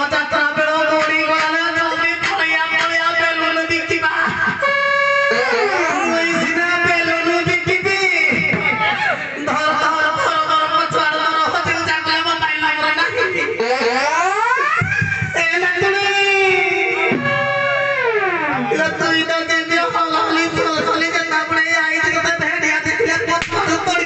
যাত্রা বেড়ো গড়ি গলা জমি পড়িয়া পড়িয়া বেলুন বিকিবা ওই সিনা বেলুন বিকিবি ধর ধর ধর ধর পছাড় ধর হতিল জাগলে মোবাইল লাগলে নাকি এ নাকি তুই তো দিদি হলালি হলালি যে তাপড়ে আইছি তো ভেড়িয়া দিলে পছাড় পড়ি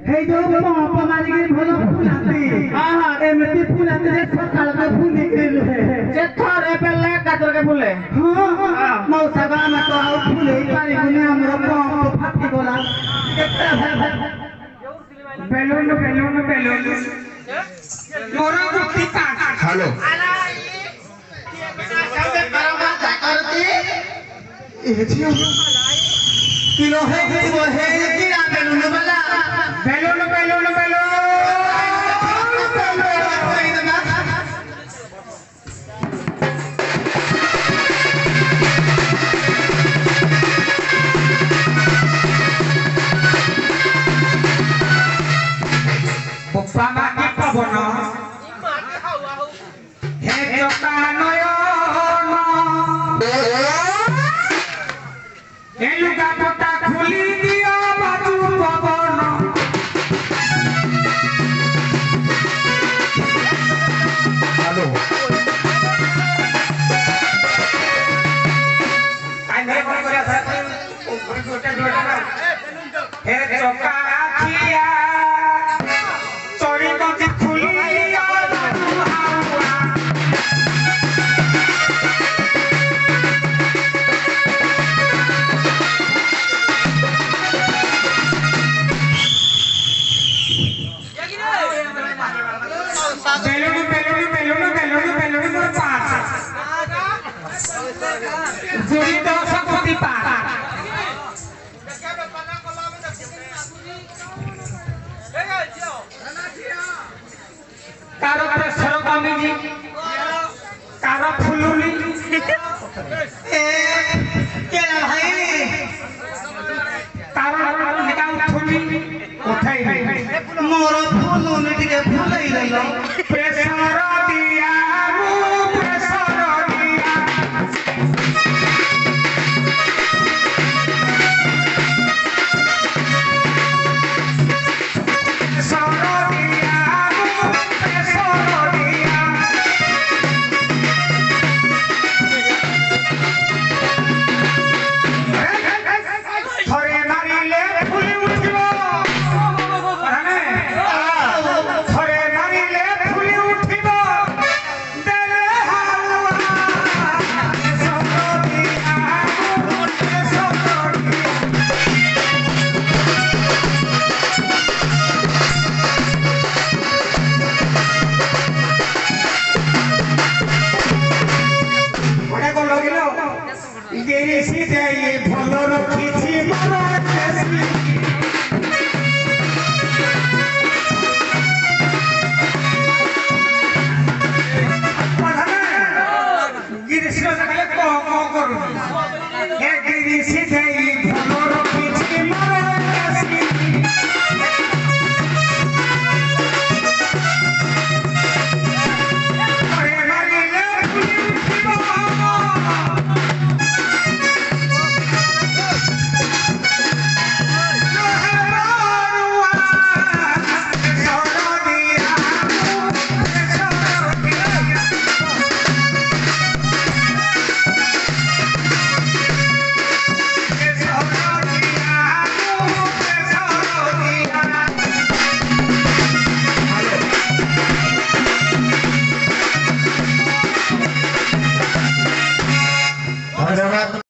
हे जो पंप मारी के भलो फुलाती हां हां एमती फुलाती जे सकाळ के फुली गेल है जे थरे पेले कातर के फुले हां मौसा बा में तो आउ फुले पारी गुने हमरो पंप फाटी गोला बेलून बेलून बेलून मोरा गुप्ती काट हेलो किलो है वो है किरा बेलून वाला बेलून बेलून बेलून बुप्पा माटी पवन हे जकानय ए लुगा पटा खुली दियो बाजू पवन हेलो आई मेरे कोन करे था ऊपर छोटा छोटा हे जकाथिया चोरी को खुली दियो बाजू हावा balloon balloon balloon balloon balloon मोर पास जोड़ी तो सब होती पास कारो प्रेशर कमी जी कारो फुलुली ए केला भाई कारो निकाल फुली उठाई मोर फूल टिके फूलई रहलो प्रेशर